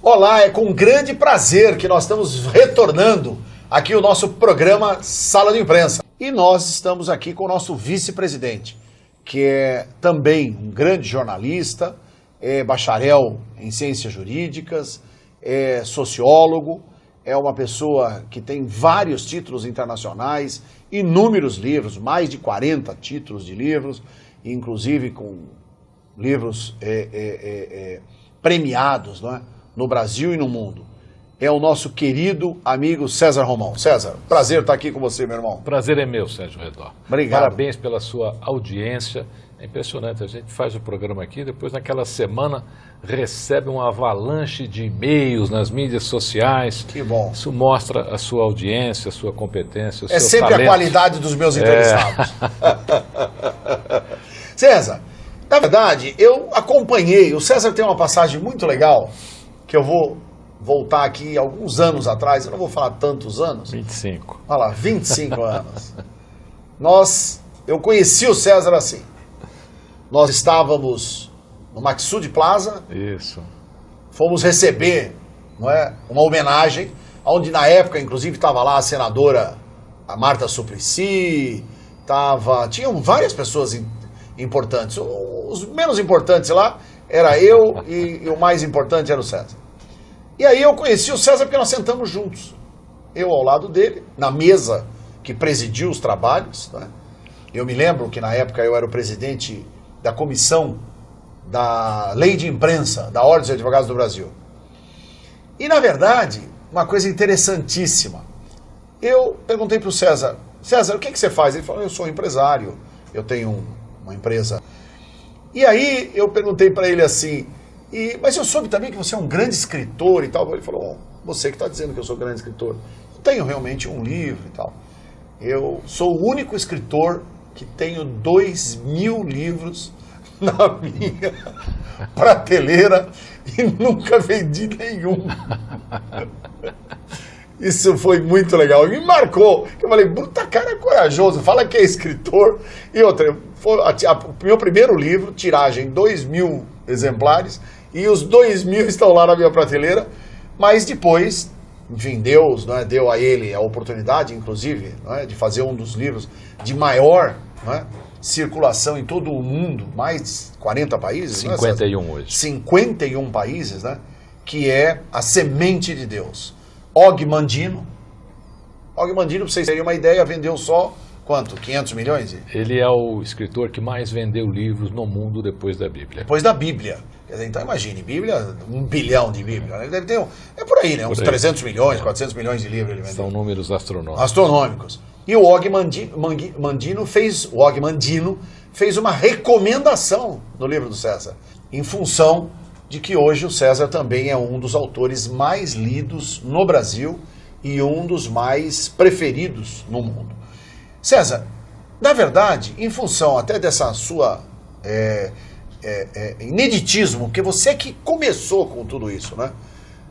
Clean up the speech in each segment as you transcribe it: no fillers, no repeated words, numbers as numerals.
Olá, é com grande prazer que nós estamos retornando aqui o nosso programa Sala de Imprensa. E nós estamos aqui com o nosso vice-presidente, que é também um grande jornalista, é bacharel em ciências jurídicas, é sociólogo, é uma pessoa que tem vários títulos internacionais, inúmeros livros, mais de 40 títulos de livros, inclusive com livros premiados, não é? No Brasil e no mundo. É o nosso querido amigo César Romão. César, prazer estar aqui com você, meu irmão. Prazer é meu, Sérgio Redó. Obrigado. Parabéns pela sua audiência. É impressionante, a gente faz o programa aqui, depois naquela semana recebe uma avalanche de e-mails nas mídias sociais. Que bom. Isso mostra a sua audiência, a sua competência, o seu sempre talento. A qualidade dos meus entrevistados. César, na verdade, eu acompanhei, o César tem uma passagem muito legal, que eu vou voltar aqui alguns anos atrás, eu não vou falar tantos anos. 25. Olha lá, 25 anos. Eu conheci o César assim. Nós estávamos no Maxud Plaza. Isso. Fomos receber, não é, uma homenagem, onde na época, inclusive, estava lá a senadora a Marta Suplicy, tinham várias pessoas importantes. Os menos importantes lá era eu e o mais importante era o César. E aí eu conheci o César porque nós sentamos juntos. Eu ao lado dele, na mesa que presidiu os trabalhos. Né? Eu me lembro que na época eu era o presidente da comissão da Lei de Imprensa da Ordem dos Advogados do Brasil. E na verdade, uma coisa interessantíssima. Eu perguntei para o César, o que você faz? Ele falou, eu sou empresário, eu tenho uma empresa. E aí eu perguntei para ele assim, mas eu soube também que você é um grande escritor e tal. Ele falou, você que está dizendo que eu sou um grande escritor. Eu tenho realmente um livro e tal. Eu sou o único escritor que tenho 2.000 livros na minha prateleira e nunca vendi nenhum. Isso foi muito legal. E me marcou. Eu falei, bruta cara, é corajoso. Fala que é escritor. E outra, o meu primeiro livro, tiragem 2.000 exemplares, e os 2.000 estão lá na minha prateleira. Mas depois, enfim, Deus, não é, deu a ele a oportunidade, inclusive, não é, de fazer um dos livros de maior, não é, circulação em todo o mundo, mais de 40 países. 51 não é, hoje. 51 países, né? Que é A Semente de Deus. Og Mandino, para vocês terem uma ideia, vendeu só, quanto? 500 milhões? Ele é o escritor que mais vendeu livros no mundo depois da Bíblia. Depois da Bíblia. Quer dizer, então imagine, Bíblia, 1 bilhão de Bíblia. Ele deve ter, é por aí, né? Uns 300 milhões, 400 milhões de livros ele vendeu. São números astronômicos. Astronômicos. E o Og Mandino fez uma recomendação no livro do César, em função de que hoje o César também é um dos autores mais lidos no Brasil e um dos mais preferidos no mundo. César, na verdade, em função até dessa sua ineditismo, porque você que começou com tudo isso, né?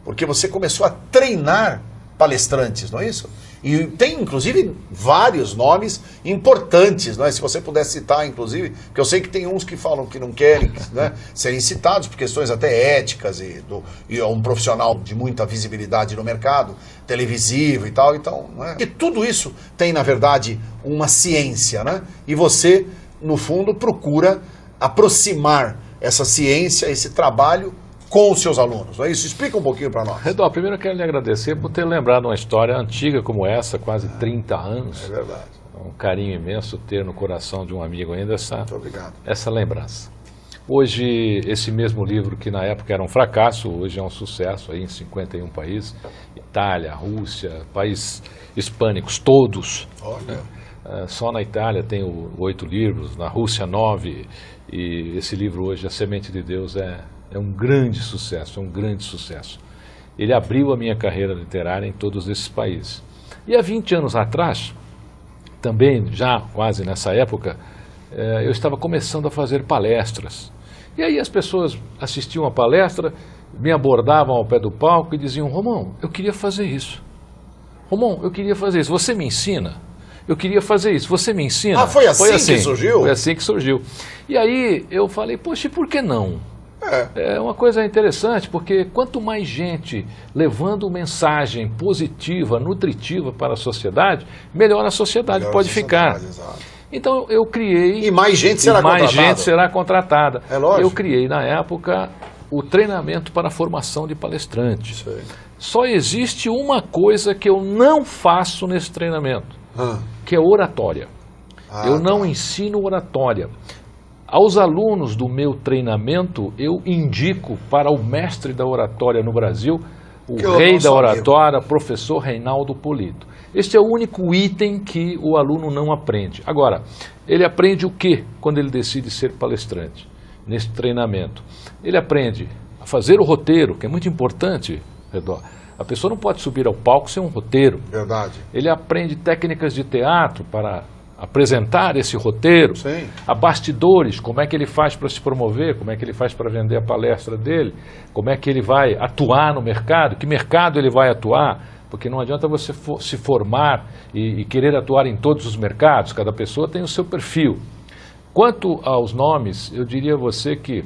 Porque você começou a treinar palestrantes, não é isso? E tem, inclusive, vários nomes importantes, né? Se você puder citar, inclusive, porque eu sei que tem uns que falam que não querem, né, serem citados por questões até éticas e é um profissional de muita visibilidade no mercado, televisivo e tal, então, né? E tudo isso tem, na verdade, uma ciência, né? E você, no fundo, procura aproximar essa ciência, esse trabalho com os seus alunos, não é isso? Explica um pouquinho para nós. Redó, primeiro eu quero lhe agradecer por ter lembrado uma história antiga como essa, quase 30 anos. É verdade. Um carinho imenso ter no coração de um amigo ainda Muito obrigado. essa lembrança. Hoje, esse mesmo livro que na época era um fracasso, hoje é um sucesso aí em 51 países. Itália, Rússia, países hispânicos, todos. Olha. Só na Itália tem 8 livros, na Rússia 9, e esse livro hoje, A Semente de Deus, é um grande sucesso, Ele abriu a minha carreira literária em todos esses países. E há 20 anos atrás, também já quase nessa época, eu estava começando a fazer palestras. E aí as pessoas assistiam a palestra, me abordavam ao pé do palco e diziam, Romão, eu queria fazer isso. Romão, eu queria fazer isso. Você me ensina? Eu queria fazer isso. Você me ensina? Ah, foi assim que surgiu? Foi assim que surgiu. E aí eu falei, poxa, e por que não? É uma coisa interessante, porque quanto mais gente levando mensagem positiva, nutritiva para a sociedade, melhor a sociedade pode ficar. Exato. Então eu criei... E mais gente será contratada. Mais gente será contratada. É lógico. Eu criei, na época, o treinamento para a formação de palestrantes. Isso aí. Só existe uma coisa que eu não faço nesse treinamento, que é oratória. Eu não ensino oratória. Aos alunos do meu treinamento, eu indico para o mestre da oratória no Brasil, o rei da oratória, professor Reinaldo Polito. Este é o único item que o aluno não aprende. Agora, ele aprende o quê quando ele decide ser palestrante, nesse treinamento? Ele aprende a fazer o roteiro, que é muito importante, Redó. A pessoa não pode subir ao palco sem um roteiro. Verdade. Ele aprende técnicas de teatro para apresentar esse roteiro, Sim. a bastidores, como é que ele faz para se promover, como é que ele faz para vender a palestra dele, como é que ele vai atuar no mercado, que mercado ele vai atuar, porque não adianta você se formar e querer atuar em todos os mercados, cada pessoa tem o seu perfil. Quanto aos nomes, eu diria a você que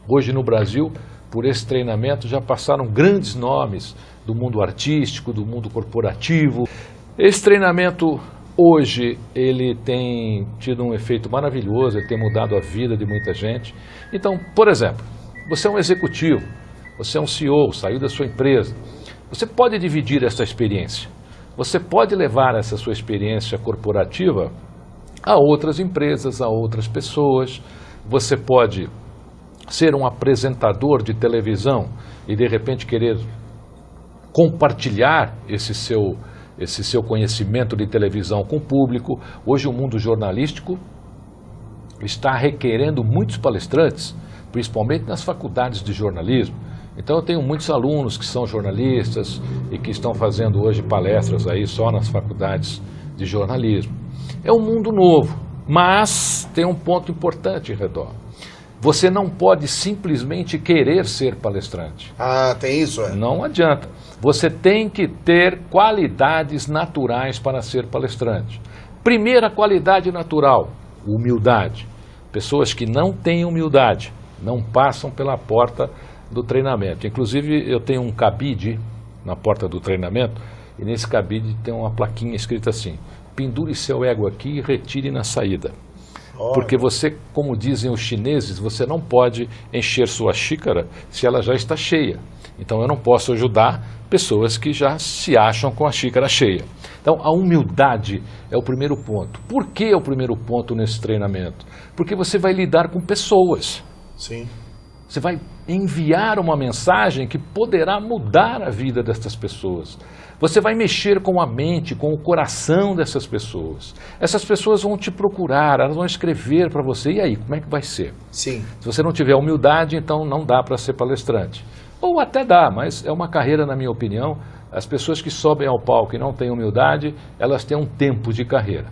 hoje no Brasil, por esse treinamento, já passaram grandes nomes do mundo artístico, do mundo corporativo. Esse treinamento hoje ele tem tido um efeito maravilhoso, ele tem mudado a vida de muita gente. Então, por exemplo, você é um executivo, você é um CEO, saiu da sua empresa. Você pode dividir essa experiência. Você pode levar essa sua experiência corporativa a outras empresas, a outras pessoas. Você pode ser um apresentador de televisão e de repente querer compartilhar esse seu conhecimento de televisão com o público. Hoje o mundo jornalístico está requerendo muitos palestrantes, principalmente nas faculdades de jornalismo. Então eu tenho muitos alunos que são jornalistas e que estão fazendo hoje palestras aí só nas faculdades de jornalismo. É um mundo novo, mas tem um ponto importante, Redó. Você não pode simplesmente querer ser palestrante. Ah, tem isso, é? Não adianta. Você tem que ter qualidades naturais para ser palestrante. Primeira qualidade natural, humildade. Pessoas que não têm humildade não passam pela porta do treinamento. Inclusive, eu tenho um cabide na porta do treinamento e nesse cabide tem uma plaquinha escrita assim: pendure seu ego aqui e retire na saída. Porque você, como dizem os chineses, você não pode encher sua xícara se ela já está cheia. Então eu não posso ajudar pessoas que já se acham com a xícara cheia. Então a humildade é o primeiro ponto. Por que é o primeiro ponto nesse treinamento? Porque você vai lidar com pessoas. Sim. Você vai enviar uma mensagem que poderá mudar a vida dessas pessoas. Você vai mexer com a mente, com o coração dessas pessoas. Essas pessoas vão te procurar, elas vão escrever para você. E aí, como é que vai ser? Sim. Se você não tiver humildade, então não dá para ser palestrante. Ou até dá, mas é uma carreira, na minha opinião. As pessoas que sobem ao palco e não têm humildade, elas têm um tempo de carreira.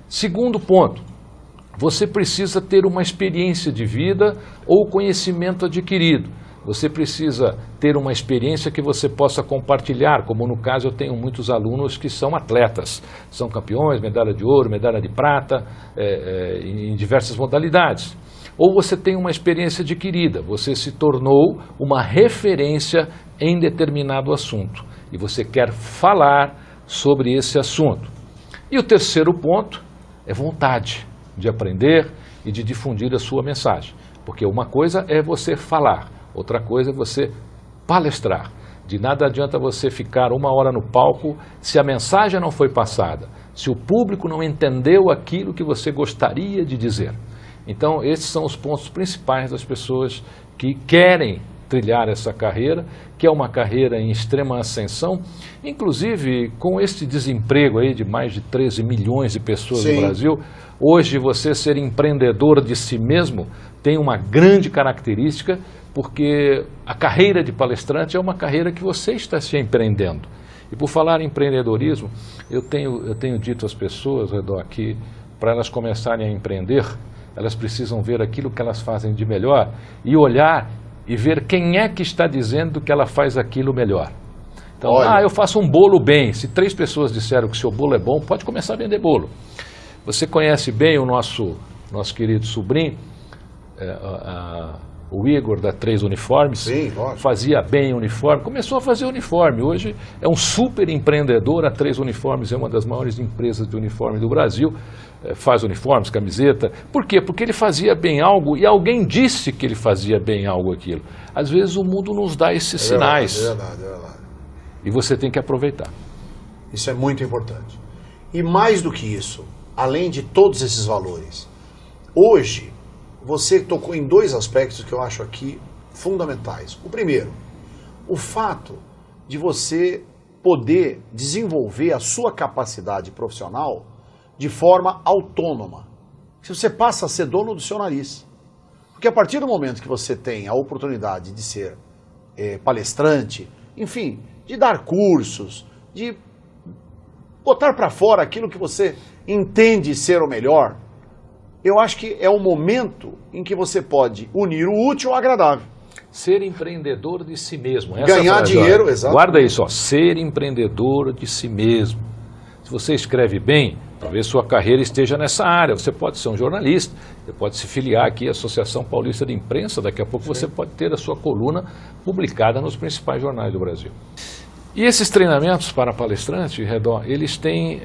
Segundo ponto, você precisa ter uma experiência de vida ou conhecimento adquirido. Você precisa ter uma experiência que você possa compartilhar, como no caso eu tenho muitos alunos que são atletas, são campeões, medalha de ouro, medalha de prata, em diversas modalidades. Ou você tem uma experiência adquirida, você se tornou uma referência em determinado assunto e você quer falar sobre esse assunto. E o terceiro ponto é vontade de aprender e de difundir a sua mensagem, porque uma coisa é você falar, outra coisa é você palestrar. De nada adianta você ficar 1 hora no palco se a mensagem não foi passada, se o público não entendeu aquilo que você gostaria de dizer. Então esses são os pontos principais das pessoas que querem trilhar essa carreira, que é uma carreira em extrema ascensão, inclusive com esse desemprego aí de mais de 13 milhões de pessoas Sim. no Brasil. Hoje você ser empreendedor de si mesmo tem uma grande característica, porque a carreira de palestrante é uma carreira que você está se empreendendo. E por falar em empreendedorismo, eu tenho dito às pessoas, Redó, que para elas começarem a empreender, elas precisam ver aquilo que elas fazem de melhor e olhar e ver quem é que está dizendo que ela faz aquilo melhor. Então, eu faço um bolo bem. Se 3 pessoas disseram que seu bolo é bom, pode começar a vender bolo. Você conhece bem o nosso querido sobrinho, O Igor da 3 Uniformes. Sim, lógico. Fazia bem uniforme, começou a fazer uniforme. Hoje é um super empreendedor. A 3 Uniformes é uma das maiores empresas de uniforme do Brasil. Faz uniformes, camiseta. Por quê? Porque ele fazia bem algo e alguém disse que ele fazia bem algo aquilo. Às vezes o mundo nos dá esses sinais. É verdade, é verdade. E você tem que aproveitar. Isso é muito importante. E mais do que isso, além de todos esses valores, hoje você tocou em 2 aspectos que eu acho aqui fundamentais. O primeiro, o fato de você poder desenvolver a sua capacidade profissional de forma autônoma. Se você passa a ser dono do seu nariz. Porque a partir do momento que você tem a oportunidade de ser palestrante, enfim, de dar cursos, de botar para fora aquilo que você entende ser o melhor, eu acho que é o momento em que você pode unir o útil ao agradável. Ser empreendedor de si mesmo. Ganhar dinheiro, exato. Guarda isso, ó, ser empreendedor de si mesmo. Se você escreve bem, talvez sua carreira esteja nessa área. Você pode ser um jornalista, você pode se filiar aqui à Associação Paulista de Imprensa, daqui a pouco você pode ter a sua coluna publicada nos principais jornais do Brasil. E esses treinamentos para palestrante, Redó, eles têm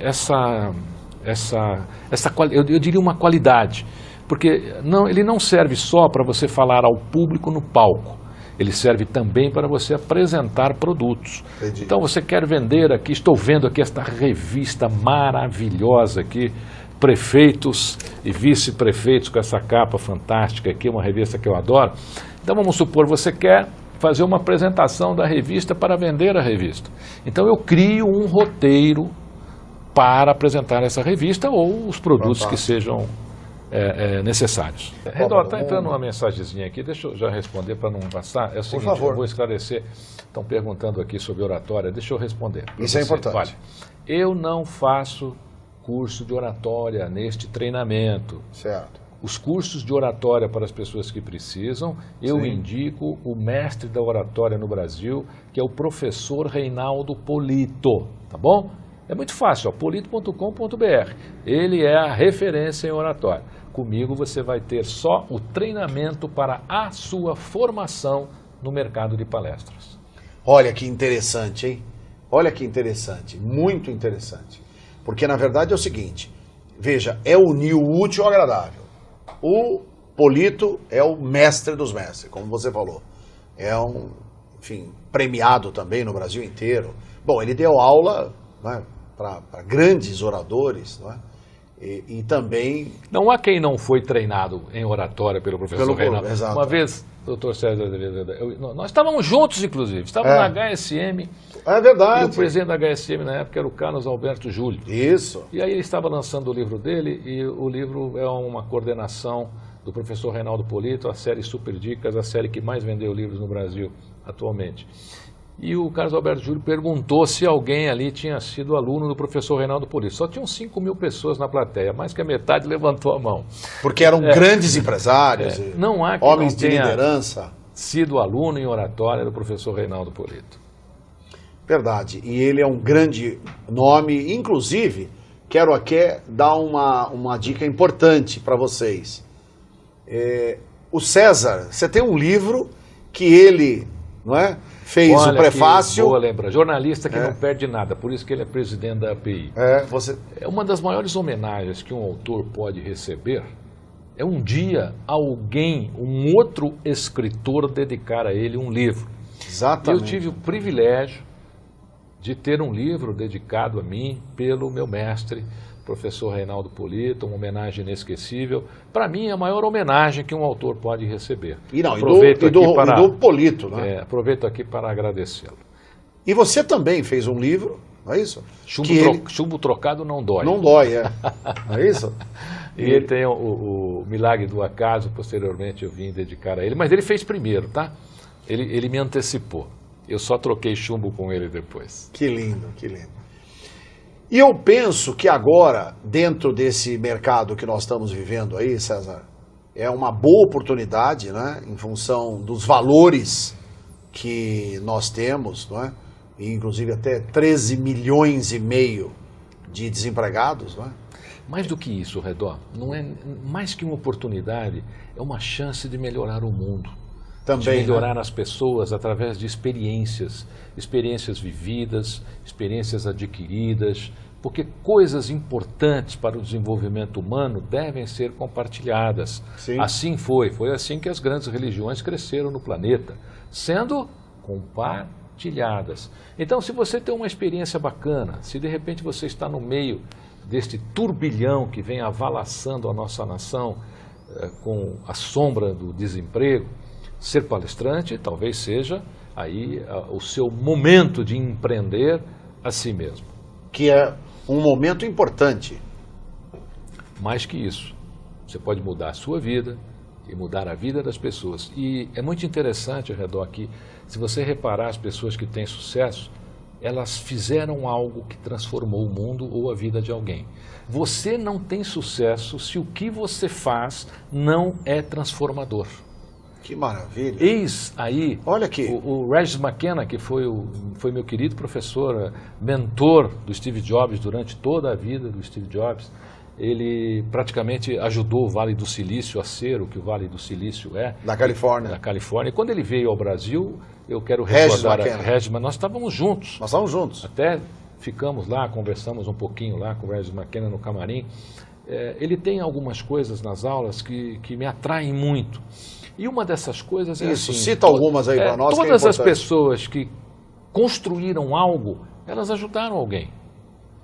eu diria uma qualidade, porque ele não serve só para você falar ao público no palco, ele serve também para você apresentar produtos. Entendi. Então você quer vender aqui, estou vendo aqui esta revista maravilhosa aqui, prefeitos e vice-prefeitos com essa capa fantástica aqui, uma revista que eu adoro. Então vamos supor, você quer fazer uma apresentação da revista para vender a revista. Então eu crio um roteiro para apresentar essa revista ou os produtos que sejam necessários. Redó, está entrando uma mensagenzinha aqui, deixa eu já responder para não passar. É o seguinte, eu vou esclarecer. Estão perguntando aqui sobre oratória, deixa eu responder. Isso é importante. Olha, eu não faço curso de oratória neste treinamento. Certo. Os cursos de oratória para as pessoas que precisam, eu indico o mestre da oratória no Brasil, que é o professor Reinaldo Polito, tá bom? É muito fácil, polito.com.br. Ele é a referência em oratória. Comigo você vai ter só o treinamento para a sua formação no mercado de palestras. Olha que interessante, hein? Olha que interessante, muito interessante. Porque na verdade é o seguinte, veja, é unir o útil ao agradável. O Polito é o mestre dos mestres, como você falou. É enfim, premiado também no Brasil inteiro. Bom, ele deu aula, né, para grandes oradores, não é? E também... Não há quem não foi treinado em oratória pelo professor Reinaldo. Exato. Uma vez, doutor César, nós estávamos juntos, inclusive, estávamos na HSM. É verdade. E o presidente da HSM na época era o Carlos Alberto Júlio. Isso. E aí ele estava lançando o livro dele, e o livro é uma coordenação do professor Reinaldo Polito, a série Super Dicas, a série que mais vendeu livros no Brasil atualmente. E o Carlos Alberto Júlio perguntou se alguém ali tinha sido aluno do professor Reinaldo Polito. Só tinham 5.000 pessoas na plateia, mais que a metade levantou a mão. Porque eram grandes empresários, não há homens de liderança. Sido aluno em oratória do professor Reinaldo Polito. Verdade. E ele é um grande nome. Inclusive, quero aqui dar uma dica importante para vocês. O César, você tem um livro que ele, não é? Fez o prefácio. Boa lembra, jornalista que não perde nada, por isso que ele é presidente da API. É uma das maiores homenagens que um autor pode receber, é um dia um outro escritor dedicar a ele um livro. Exatamente. Eu tive o privilégio de ter um livro dedicado a mim pelo meu mestre, professor Reinaldo Polito, uma homenagem inesquecível. Para mim, é a maior homenagem que um autor pode receber. E do Polito, né? Aproveito aqui para agradecê-lo. E você também fez um livro, não é isso? Chumbo trocado não dói. Não dói, não é isso? E ele tem o Milagre do Acaso, posteriormente eu vim dedicar a ele, mas ele fez primeiro, tá? Ele me antecipou. Eu só troquei chumbo com ele depois. Que lindo, que lindo. E eu penso que agora, dentro desse mercado que nós estamos vivendo aí, César, é uma boa oportunidade, né, em função dos valores que nós temos, não é? E inclusive até 13 milhões e meio de desempregados, não é? Mais do que isso, Redó, não é mais que uma oportunidade, é uma chance de melhorar o mundo. Também, de melhorar as pessoas através de experiências vividas, experiências adquiridas, porque coisas importantes para o desenvolvimento humano devem ser compartilhadas. Sim. Assim foi assim que as grandes religiões cresceram no planeta, sendo compartilhadas. Então, se você tem uma experiência bacana, se de repente você está no meio deste turbilhão que vem avalaçando a nossa nação, com a sombra do desemprego, ser palestrante talvez seja aí o seu momento de empreender a si mesmo. Que é um momento importante. Mais que isso, você pode mudar a sua vida e mudar a vida das pessoas. E é muito interessante ao redor aqui, se você reparar as pessoas que têm sucesso, elas fizeram algo que transformou o mundo ou a vida de alguém. Você não tem sucesso se o que você faz não é transformador. Que maravilha. Eis aí, olha aqui, o Regis McKenna, que foi meu querido professor, mentor do Steve Jobs durante toda a vida do Steve Jobs. Ele praticamente ajudou o Vale do Silício a ser o que o Vale do Silício é. Da Califórnia. Da Califórnia. E quando ele veio ao Brasil, eu quero recordar a Regis, mas nós estávamos juntos. Nós estávamos juntos. Até ficamos lá, conversamos um pouquinho lá com o Regis McKenna no camarim. Ele tem algumas coisas nas aulas que me atraem muito. E uma dessas coisas é isso, assim, cita algumas aí para nós. Todas as pessoas que construíram algo, elas ajudaram alguém.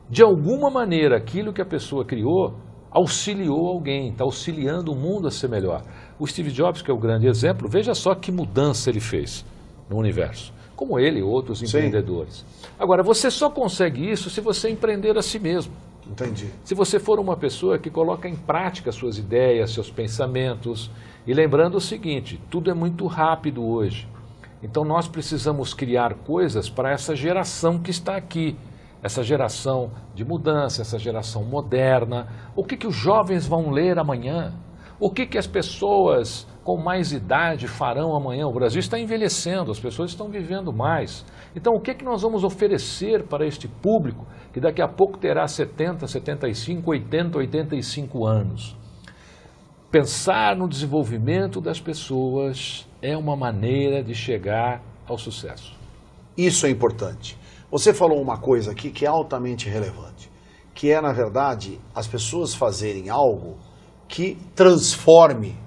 De alguma maneira, aquilo que a pessoa criou auxiliou alguém, está auxiliando o mundo a ser melhor. O Steve Jobs, que é o grande exemplo, veja só que mudança ele fez no universo. Como ele e outros empreendedores. Agora, você só consegue isso se você empreender a si mesmo. Entendi. Se você for uma pessoa que coloca em prática suas ideias, seus pensamentos, e lembrando o seguinte, tudo é muito rápido hoje. Então nós precisamos criar coisas para essa geração que está aqui, essa geração de mudança, essa geração moderna. O que os jovens vão ler amanhã? O que as pessoas com mais idade farão amanhã? O Brasil está envelhecendo, as pessoas estão vivendo mais. Então o que nós vamos oferecer para este público que daqui a pouco terá 70, 75, 80, 85 anos? Pensar no desenvolvimento das pessoas é uma maneira de chegar ao sucesso. Isso é importante. Você falou uma coisa aqui que é altamente relevante, que é, na verdade, as pessoas fazerem algo que transforme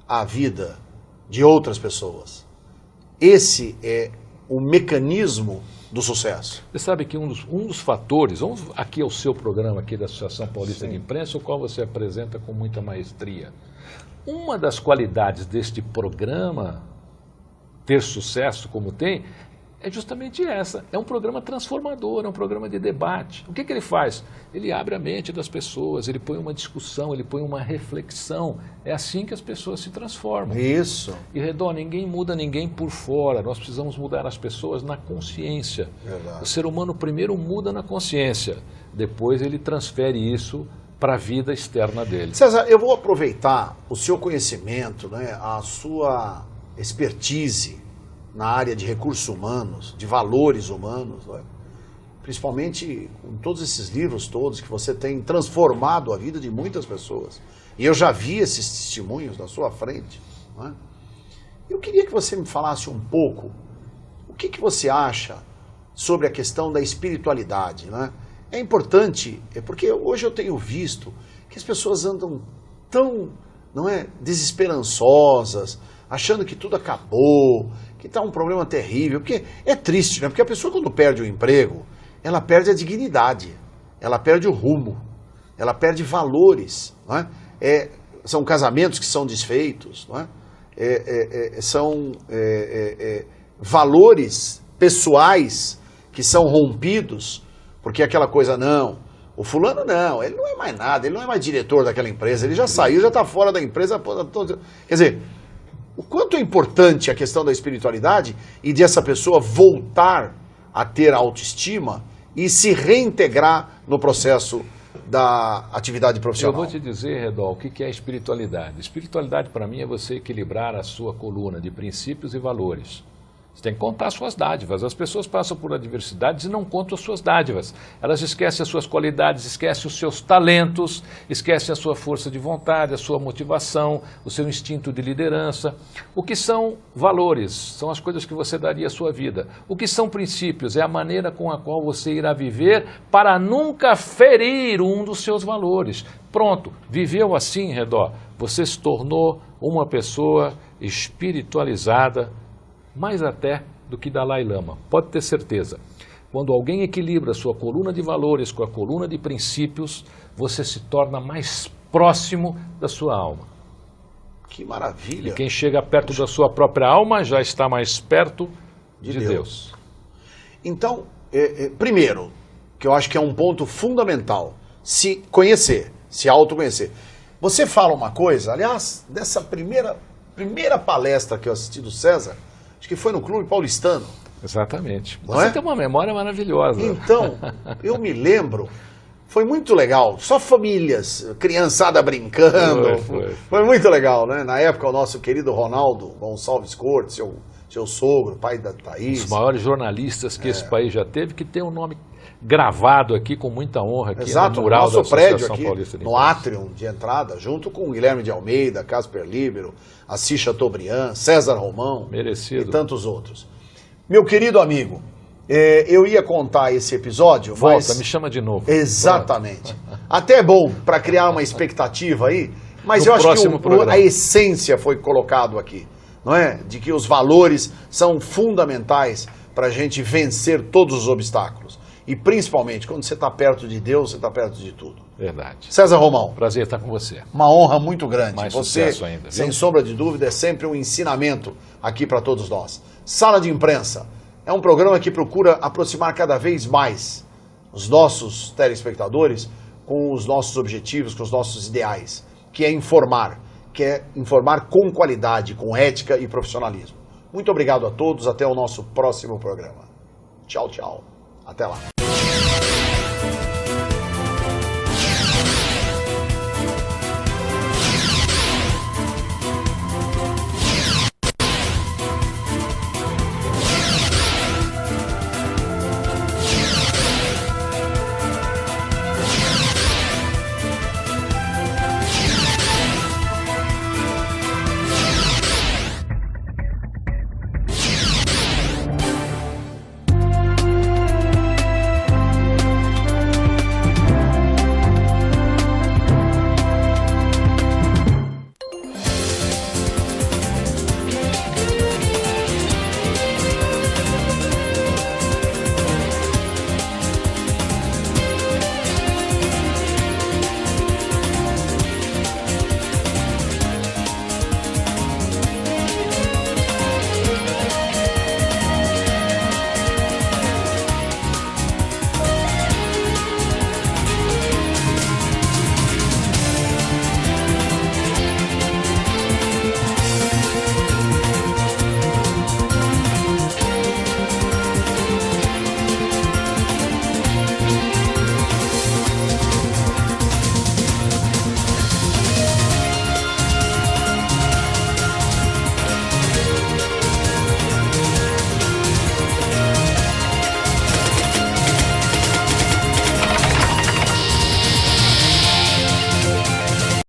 a vida de outras pessoas. Esse é o mecanismo do sucesso. Você sabe que um dos fatores, vamos aqui ao seu programa aqui da Associação Paulista de Imprensa, o qual você apresenta com muita maestria. Uma das qualidades deste programa ter sucesso como tem, é justamente essa. É um programa transformador, é um programa de debate. O que ele faz? Ele abre a mente das pessoas, ele põe uma discussão, ele põe uma reflexão. É assim que as pessoas se transformam. Isso. E, Redó, ninguém muda ninguém por fora. Nós precisamos mudar as pessoas na consciência. Verdade. O ser humano primeiro muda na consciência, depois ele transfere isso para a vida externa dele. César, eu vou aproveitar o seu conhecimento, né, a sua expertise na área de recursos humanos, de valores humanos, né? Principalmente com todos esses livros todos que você tem transformado a vida de muitas pessoas. E eu já vi esses testemunhos na sua frente. Né? Eu queria que você me falasse um pouco o que você acha sobre a questão da espiritualidade. Né? É importante, porque hoje eu tenho visto que as pessoas andam tão, não é, desesperançosas, achando que tudo acabou, que está um problema terrível, porque é triste, né? Porque a pessoa quando perde o emprego, ela perde a dignidade, ela perde o rumo, ela perde valores, não é? São casamentos que são desfeitos, não é? São valores pessoais que são rompidos, porque aquela coisa, não, o fulano não, ele não é mais nada, ele não é mais diretor daquela empresa, ele já saiu, já está fora da empresa, quer dizer, o quanto é importante a questão da espiritualidade e de essa pessoa voltar a ter autoestima e se reintegrar no processo da atividade profissional. Eu vou te dizer, Redó, o que é espiritualidade. Espiritualidade para mim é você equilibrar a sua coluna de princípios e valores. Você tem que contar as suas dádivas. As pessoas passam por adversidades e não contam as suas dádivas. Elas esquecem as suas qualidades, esquecem os seus talentos, esquecem a sua força de vontade, a sua motivação, o seu instinto de liderança. O que são valores? São as coisas que você daria à sua vida. O que são princípios? É a maneira com a qual você irá viver para nunca ferir um dos seus valores. Pronto, viveu assim, Redó. Você se tornou uma pessoa espiritualizada, mais até do que Dalai Lama, pode ter certeza. Quando alguém equilibra a sua coluna de valores com a coluna de princípios, você se torna mais próximo da sua alma. Que maravilha! E quem chega perto da sua própria alma já está mais perto de Deus. Então, primeiro, que eu acho que é um ponto fundamental, se conhecer, se autoconhecer. Você fala uma coisa, aliás, dessa primeira palestra que eu assisti do César, acho que foi no Clube Paulistano. Exatamente. Não Você é? tem uma memória maravilhosa. Então, eu me lembro, foi muito legal. Só famílias, criançada brincando. Foi muito legal, né? Na época, o nosso querido Ronaldo Gonçalves Cortes, seu sogro, pai da Thaís. Um dos maiores jornalistas que esse país já teve, que tem um nome gravado aqui com muita honra aqui. Exato, no mural nosso da prédio Associação aqui, Paulista de no Imprensa. átrium de entrada, junto com Guilherme de Almeida, Casper Libero, Assis Chateaubriand, César Romão Merecido. e tantos outros. Meu querido amigo, eu ia contar esse episódio, Volta, mas... me chama de novo. Exatamente. Até é bom para criar uma expectativa aí, mas No eu acho próximo que programa. a essência foi colocado aqui, não é? De que os valores são fundamentais para a gente vencer todos os obstáculos. E principalmente, quando você está perto de Deus, você está perto de tudo. Verdade. César Romão, Prazer estar com você. uma honra muito grande. Mais Você, sucesso ainda, viu? sem sombra de dúvida, é sempre um ensinamento aqui para todos nós. Sala de Imprensa é um programa que procura aproximar cada vez mais os nossos telespectadores com os nossos objetivos, com os nossos ideais, que é informar com qualidade, com ética e profissionalismo. Muito obrigado a todos, até o nosso próximo programa. Tchau, tchau. Até lá.